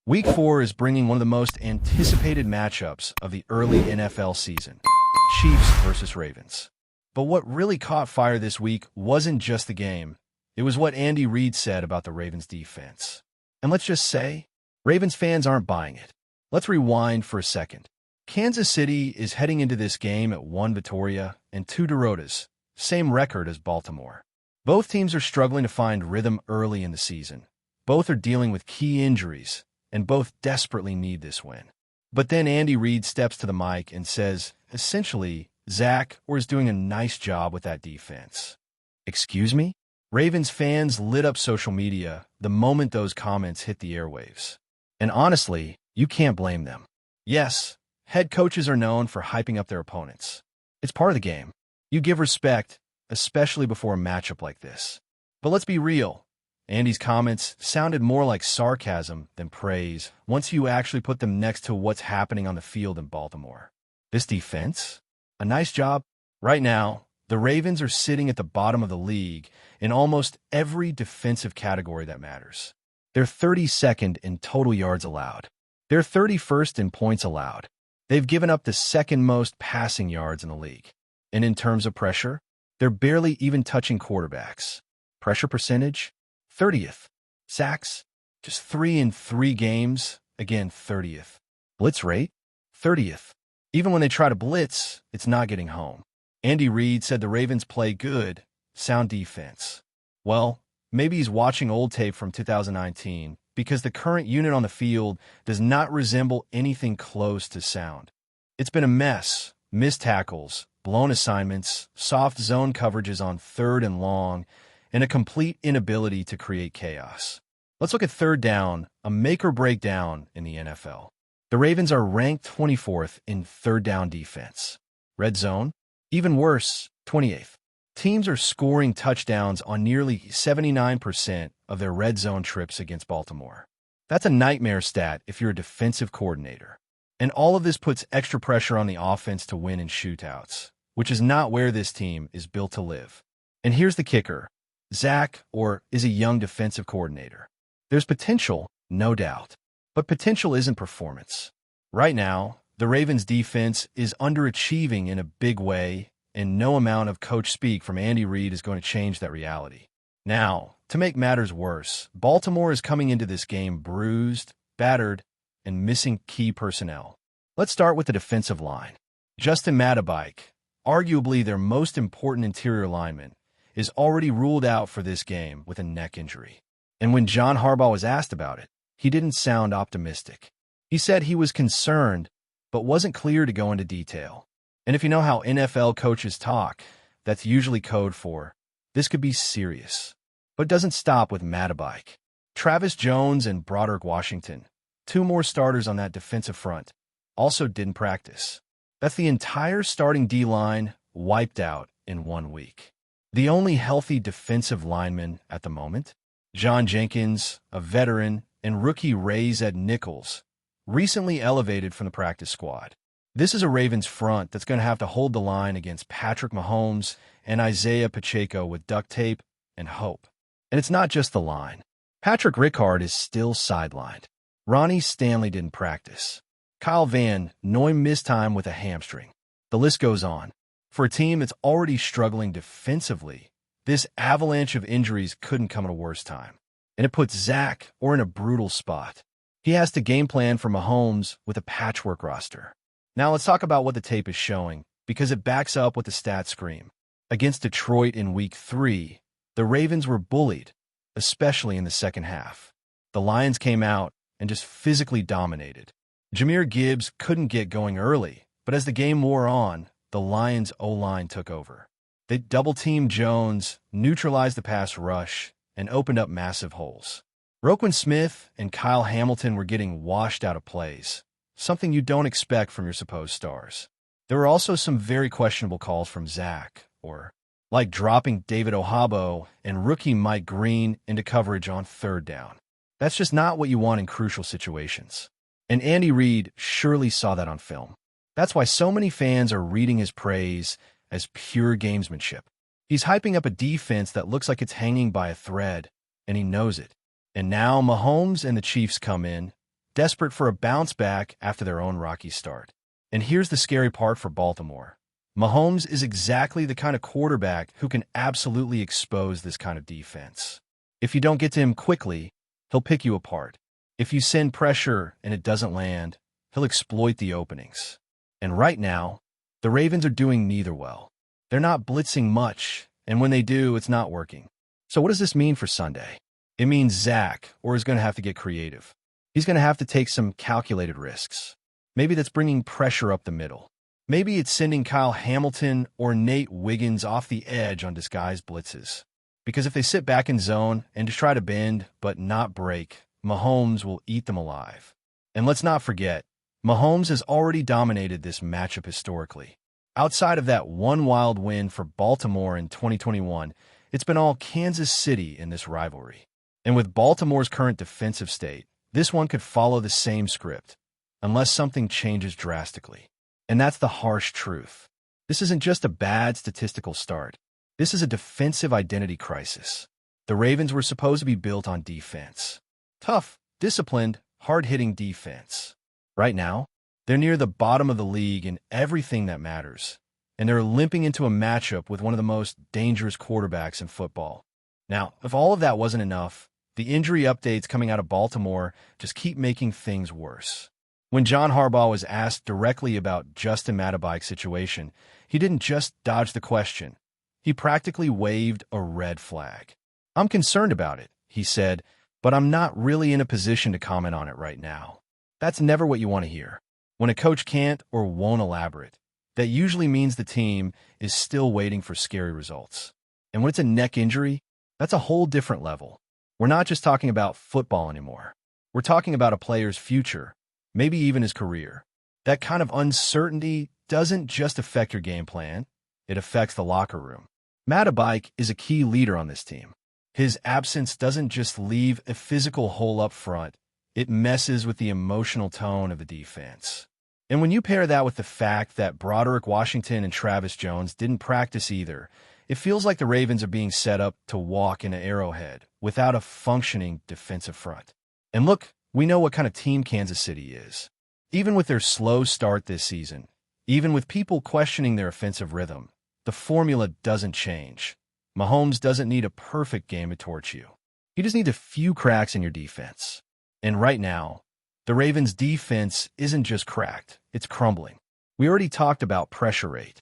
Week 4 is bringing one of the most anticipated matchups of the early NFL season, Chiefs versus Ravens. But what really caught fire this week wasn't just the game. It was what Andy Reid said about the Ravens defense. And let's just say, Ravens fans aren't buying it. Let's rewind for a second. Kansas City is heading into this game at 1 Victoria and 2 derrotas, same record as Baltimore. Both teams are struggling to find rhythm early in the season. Both are dealing with key injuries, and both desperately need this win. But then Andy Reid steps to the mic and says, essentially, Zach is doing a nice job with that defense. Excuse me? Ravens fans lit up social media the moment those comments hit the airwaves. And honestly, you can't blame them. Yes, head coaches are known for hyping up their opponents. It's part of the game. You give respect, especially before a matchup like this. But let's be real. Andy's comments sounded more like sarcasm than praise once you actually put them next to what's happening on the field in Baltimore. This defense? A nice job. Right now, the Ravens are sitting at the bottom of the league in almost every defensive category that matters. They're 32nd in total yards allowed. They're 31st in points allowed. They've given up the second most passing yards in the league. And in terms of pressure, they're barely even touching quarterbacks. Pressure percentage? 30th. Sacks? Just 3 in 3 games. Again, 30th. Blitz rate? 30th. Even when they try to blitz, it's not getting home. Andy Reid said the Ravens play good, sound defense. Well, maybe he's watching old tape from 2019 because the current unit on the field does not resemble anything close to sound. It's been a mess. Missed tackles, blown assignments, soft zone coverages on 3rd and long, and a complete inability to create chaos. Let's look at 3rd down, a make-or-break down in the NFL. The Ravens are ranked 24th in 3rd down defense. Red zone? Even worse, 28th. Teams are scoring touchdowns on nearly 79% of their red zone trips against Baltimore. That's a nightmare stat if you're a defensive coordinator. And all of this puts extra pressure on the offense to win in shootouts, which is not where this team is built to live. And here's the kicker. Zach is a young defensive coordinator. There's potential, no doubt, but potential isn't performance. Right now, the Ravens defense is underachieving in a big way, and no amount of coach speak from Andy Reid is going to change that reality. Now, to make matters worse, Baltimore is coming into this game bruised, battered, and missing key personnel. Let's start with the defensive line. Justin Madabike, arguably their most important interior lineman, is already ruled out for this game with a neck injury. And when John Harbaugh was asked about it, he didn't sound optimistic. He said he was concerned, but wasn't clear to go into detail. And if you know how NFL coaches talk, that's usually code for, this could be serious. But it doesn't stop with Madabike. Travis Jones and Broderick Washington, 2 more starters on that defensive front, also didn't practice. That's the entire starting D-line wiped out in 1 week. The only healthy defensive lineman at the moment, John Jenkins, a veteran, and rookie Ed Nichols, recently elevated from the practice squad. This is a Ravens front that's going to have to hold the line against Patrick Mahomes and Isaiah Pacheco with duct tape and hope. And it's not just the line. Patrick Ricard is still sidelined. Ronnie Stanley didn't practice. Kyle Van Noy missed time with a hamstring. The list goes on. For a team that's already struggling defensively, this avalanche of injuries couldn't come at a worse time. And it puts Zach in a brutal spot. He has to game plan for Mahomes with a patchwork roster. Now let's talk about what the tape is showing, because it backs up what the stats scream. Against Detroit in Week 3, the Ravens were bullied, especially in the second half. The Lions came out and just physically dominated. Jahmyr Gibbs couldn't get going early, but as the game wore on, the Lions' O-line took over. They double-teamed Jones, neutralized the pass rush, and opened up massive holes. Roquan Smith and Kyle Hamilton were getting washed out of plays, something you don't expect from your supposed stars. There were also some very questionable calls from Zach, like dropping David Ohabo and rookie Mike Green into coverage on 3rd down. That's just not what you want in crucial situations. And Andy Reid surely saw that on film. That's why so many fans are reading his praise as pure gamesmanship. He's hyping up a defense that looks like it's hanging by a thread, and he knows it. And now Mahomes and the Chiefs come in, desperate for a bounce back after their own rocky start. And here's the scary part for Baltimore. Mahomes is exactly the kind of quarterback who can absolutely expose this kind of defense. If you don't get to him quickly, he'll pick you apart. If you send pressure and it doesn't land, he'll exploit the openings. And right now, the Ravens are doing neither well. They're not blitzing much, and when they do, it's not working. So what does this mean for Sunday? It means Zach is going to have to get creative. He's going to have to take some calculated risks. Maybe that's bringing pressure up the middle. Maybe it's sending Kyle Hamilton or Nate Wiggins off the edge on disguised blitzes. Because if they sit back in zone and just try to bend but not break, Mahomes will eat them alive. And let's not forget, Mahomes has already dominated this matchup historically. Outside of that one wild win for Baltimore in 2021, it's been all Kansas City in this rivalry. And with Baltimore's current defensive state, this one could follow the same script, unless something changes drastically. And that's the harsh truth. This isn't just a bad statistical start. This is a defensive identity crisis. The Ravens were supposed to be built on defense. Tough, disciplined, hard-hitting defense. Right now, they're near the bottom of the league in everything that matters, and they're limping into a matchup with one of the most dangerous quarterbacks in football. Now, if all of that wasn't enough, the injury updates coming out of Baltimore just keep making things worse. When John Harbaugh was asked directly about Justin Madibike's situation, he didn't just dodge the question. He practically waved a red flag. "I'm concerned about it," he said, "but I'm not really in a position to comment on it right now." That's never what you want to hear. When a coach can't or won't elaborate, that usually means the team is still waiting for scary results. And when it's a neck injury, that's a whole different level. We're not just talking about football anymore. We're talking about a player's future, maybe even his career. That kind of uncertainty doesn't just affect your game plan, it affects the locker room. Madibike is a key leader on this team. His absence doesn't just leave a physical hole up front, it messes with the emotional tone of the defense. And when you pair that with the fact that Broderick Washington and Travis Jones didn't practice either, it feels like the Ravens are being set up to walk in an Arrowhead without a functioning defensive front. And look, we know what kind of team Kansas City is. Even with their slow start this season, even with people questioning their offensive rhythm, the formula doesn't change. Mahomes doesn't need a perfect game to torch you. He just needs a few cracks in your defense. And right now, the Ravens' defense isn't just cracked, it's crumbling. We already talked about pressure rate.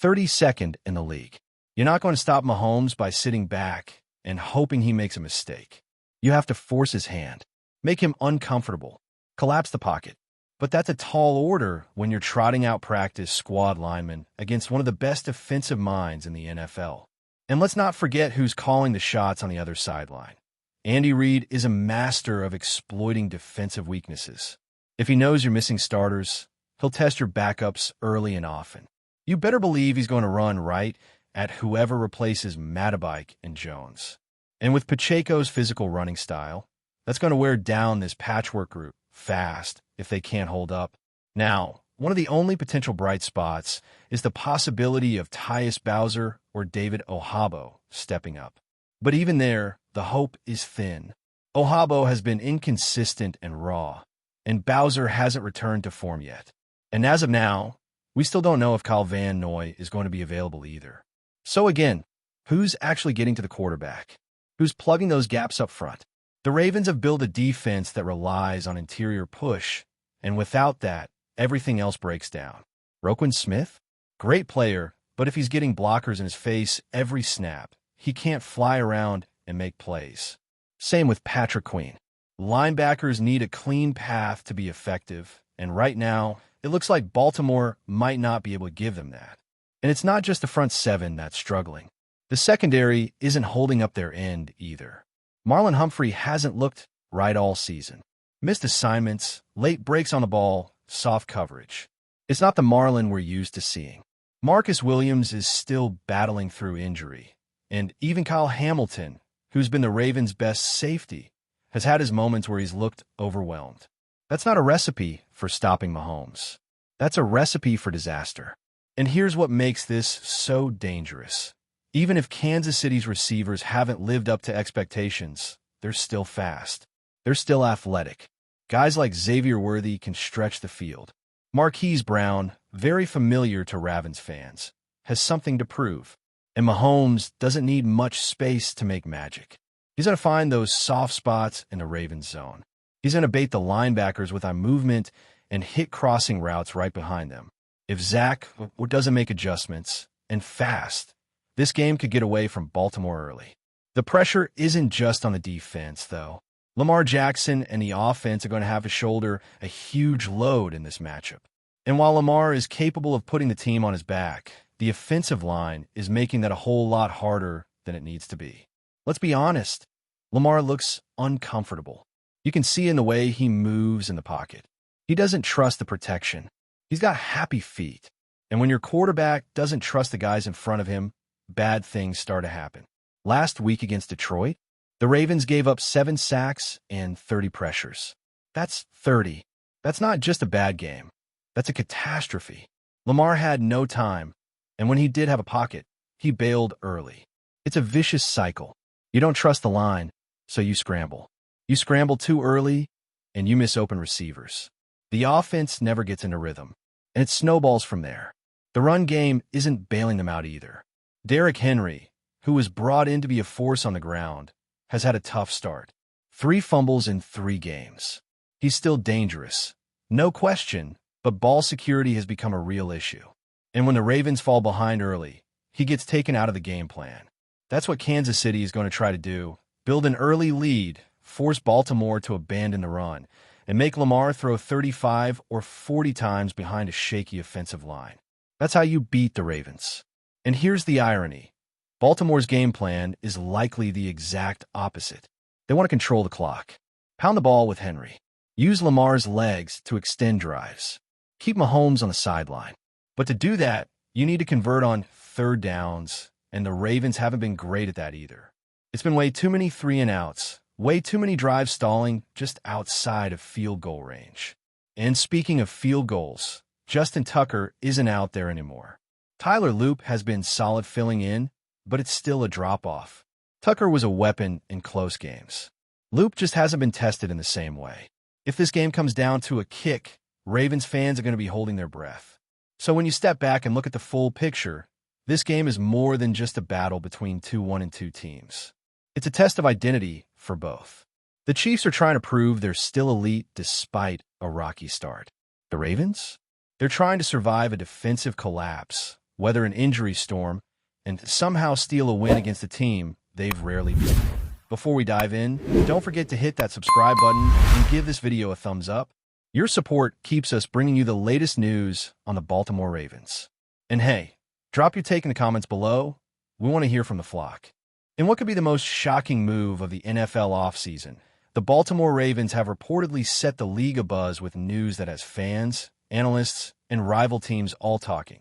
32nd in the league. You're not going to stop Mahomes by sitting back and hoping he makes a mistake. You have to force his hand, make him uncomfortable, collapse the pocket. But that's a tall order when you're trotting out practice squad linemen against one of the best defensive minds in the NFL. And let's not forget who's calling the shots on the other sideline. Andy Reid is a master of exploiting defensive weaknesses. If he knows you're missing starters, he'll test your backups early and often. You better believe he's going to run right at whoever replaces Madibike and Jones. And with Pacheco's physical running style, that's going to wear down this patchwork group fast if they can't hold up. Now, one of the only potential bright spots is the possibility of Tyus Bowser or David Ohabo stepping up. But even there, the hope is thin. Ohabo has been inconsistent and raw, and Bowser hasn't returned to form yet. And as of now, we still don't know if Kyle Van Noy is going to be available either. So again, who's actually getting to the quarterback? Who's plugging those gaps up front? The Ravens have built a defense that relies on interior push, and without that, everything else breaks down. Roquan Smith? Great player, but if he's getting blockers in his face every snap, he can't fly around and make plays. Same with Patrick Queen. Linebackers need a clean path to be effective, and right now, it looks like Baltimore might not be able to give them that. And it's not just the front seven that's struggling. The secondary isn't holding up their end either. Marlon Humphrey hasn't looked right all season. Missed assignments, late breaks on the ball, soft coverage. It's not the Marlon we're used to seeing. Marcus Williams is still battling through injury. And even Kyle Hamilton, who's been the Ravens' best safety, has had his moments where he's looked overwhelmed. That's not a recipe for stopping Mahomes. That's a recipe for disaster. And here's what makes this so dangerous. Even if Kansas City's receivers haven't lived up to expectations, they're still fast. They're still athletic. Guys like Xavier Worthy can stretch the field. Marquise Brown, very familiar to Ravens fans, has something to prove. And Mahomes doesn't need much space to make magic. He's going to find those soft spots in the Ravens zone. He's going to bait the linebackers with a movement and hit crossing routes right behind them. If Zach doesn't make adjustments, and fast, this game could get away from Baltimore early. The pressure isn't just on the defense, though. Lamar Jackson and the offense are going to have to shoulder a huge load in this matchup. And while Lamar is capable of putting the team on his back, the offensive line is making that a whole lot harder than it needs to be. Let's be honest, Lamar looks uncomfortable. You can see in the way he moves in the pocket. He doesn't trust the protection. He's got happy feet. And when your quarterback doesn't trust the guys in front of him, bad things start to happen. Last week against Detroit, the Ravens gave up 7 sacks and 30 pressures. That's 30. That's not just a bad game. That's a catastrophe. Lamar had no time, and when he did have a pocket, he bailed early. It's a vicious cycle. You don't trust the line, so you scramble. You scramble too early, and you miss open receivers. The offense never gets into rhythm, and it snowballs from there. The run game isn't bailing them out either. Derrick Henry, who was brought in to be a force on the ground, has had a tough start. 3 fumbles in 3 games. He's still dangerous, no question, but ball security has become a real issue. And when the Ravens fall behind early, he gets taken out of the game plan. That's what Kansas City is going to try to do: build an early lead, force Baltimore to abandon the run, and make Lamar throw 35 or 40 times behind a shaky offensive line. That's how you beat the Ravens. And here's the irony. Baltimore's game plan is likely the exact opposite. They want to control the clock. Pound the ball with Henry. Use Lamar's legs to extend drives. Keep Mahomes on the sideline. But to do that, you need to convert on 3rd downs, and the Ravens haven't been great at that either. It's been way too many 3-and-outs, way too many drives stalling just outside of field goal range. And speaking of field goals, Justin Tucker isn't out there anymore. Tyler Loop has been solid filling in, but it's still a drop-off. Tucker was a weapon in close games. Loop just hasn't been tested in the same way. If this game comes down to a kick, Ravens fans are going to be holding their breath. So when you step back and look at the full picture, this game is more than just a battle between 2 1-2 teams. It's a test of identity for both. The Chiefs are trying to prove they're still elite despite a rocky start. The Ravens? They're trying to survive a defensive collapse, weather an injury storm, and somehow steal a win against a team they've rarely beaten. Before we dive in, don't forget to hit that subscribe button and give this video a thumbs up. Your support keeps us bringing you the latest news on the Baltimore Ravens. And hey, drop your take in the comments below. We want to hear from the flock. In what could be the most shocking move of the NFL offseason, the Baltimore Ravens have reportedly set the league abuzz with news that has fans, analysts, and rival teams all talking.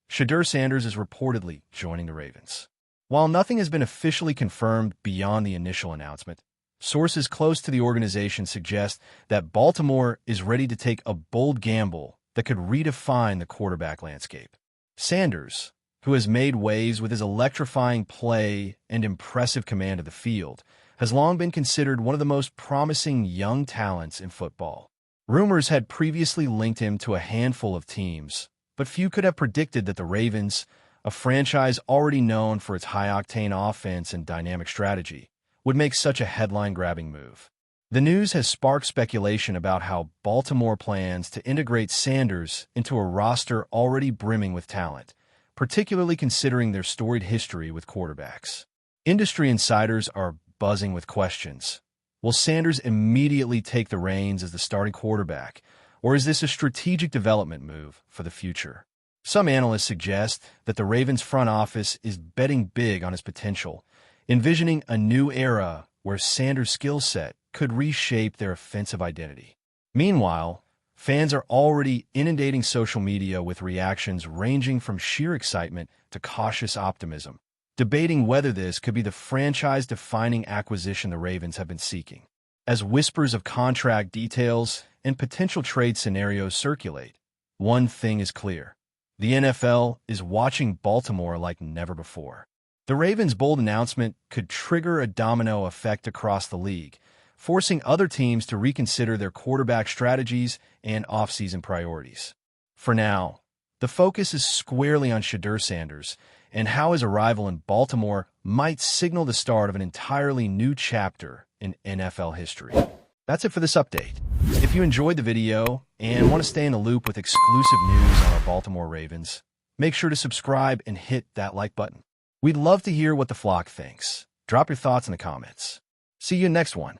SHEDEUR Sanders is reportedly joining the Ravens. While nothing has been officially confirmed beyond the initial announcement, sources close to the organization suggest that Baltimore is ready to take a bold gamble that could redefine the quarterback landscape. Sanders, who has made waves with his electrifying play and impressive command of the field, has long been considered one of the most promising young talents in football. Rumors had previously linked him to a handful of teams, but few could have predicted that the Ravens, a franchise already known for its high-octane offense and dynamic strategy, would make such a headline-grabbing move. The news has sparked speculation about how Baltimore plans to integrate Sanders into a roster already brimming with talent, particularly considering their storied history with quarterbacks. Industry insiders are buzzing with questions. Will Sanders immediately take the reins as the starting quarterback, or is this a strategic development move for the future? Some analysts suggest that the Ravens front office is betting big on his potential, envisioning a new era where Sanders' skill set could reshape their offensive identity. Meanwhile, fans are already inundating social media with reactions ranging from sheer excitement to cautious optimism, debating whether this could be the franchise-defining acquisition the Ravens have been seeking. As whispers of contract details and potential trade scenarios circulate, one thing is clear. The NFL is watching Baltimore like never before. The Ravens' bold announcement could trigger a domino effect across the league, forcing other teams to reconsider their quarterback strategies and offseason priorities. For now, the focus is squarely on SHEDEUR Sanders and how his arrival in Baltimore might signal the start of an entirely new chapter in NFL history. That's it for this update. If you enjoyed the video and want to stay in the loop with exclusive news on our Baltimore Ravens, make sure to subscribe and hit that like button. We'd love to hear what the flock thinks. Drop your thoughts in the comments. See you in the next one.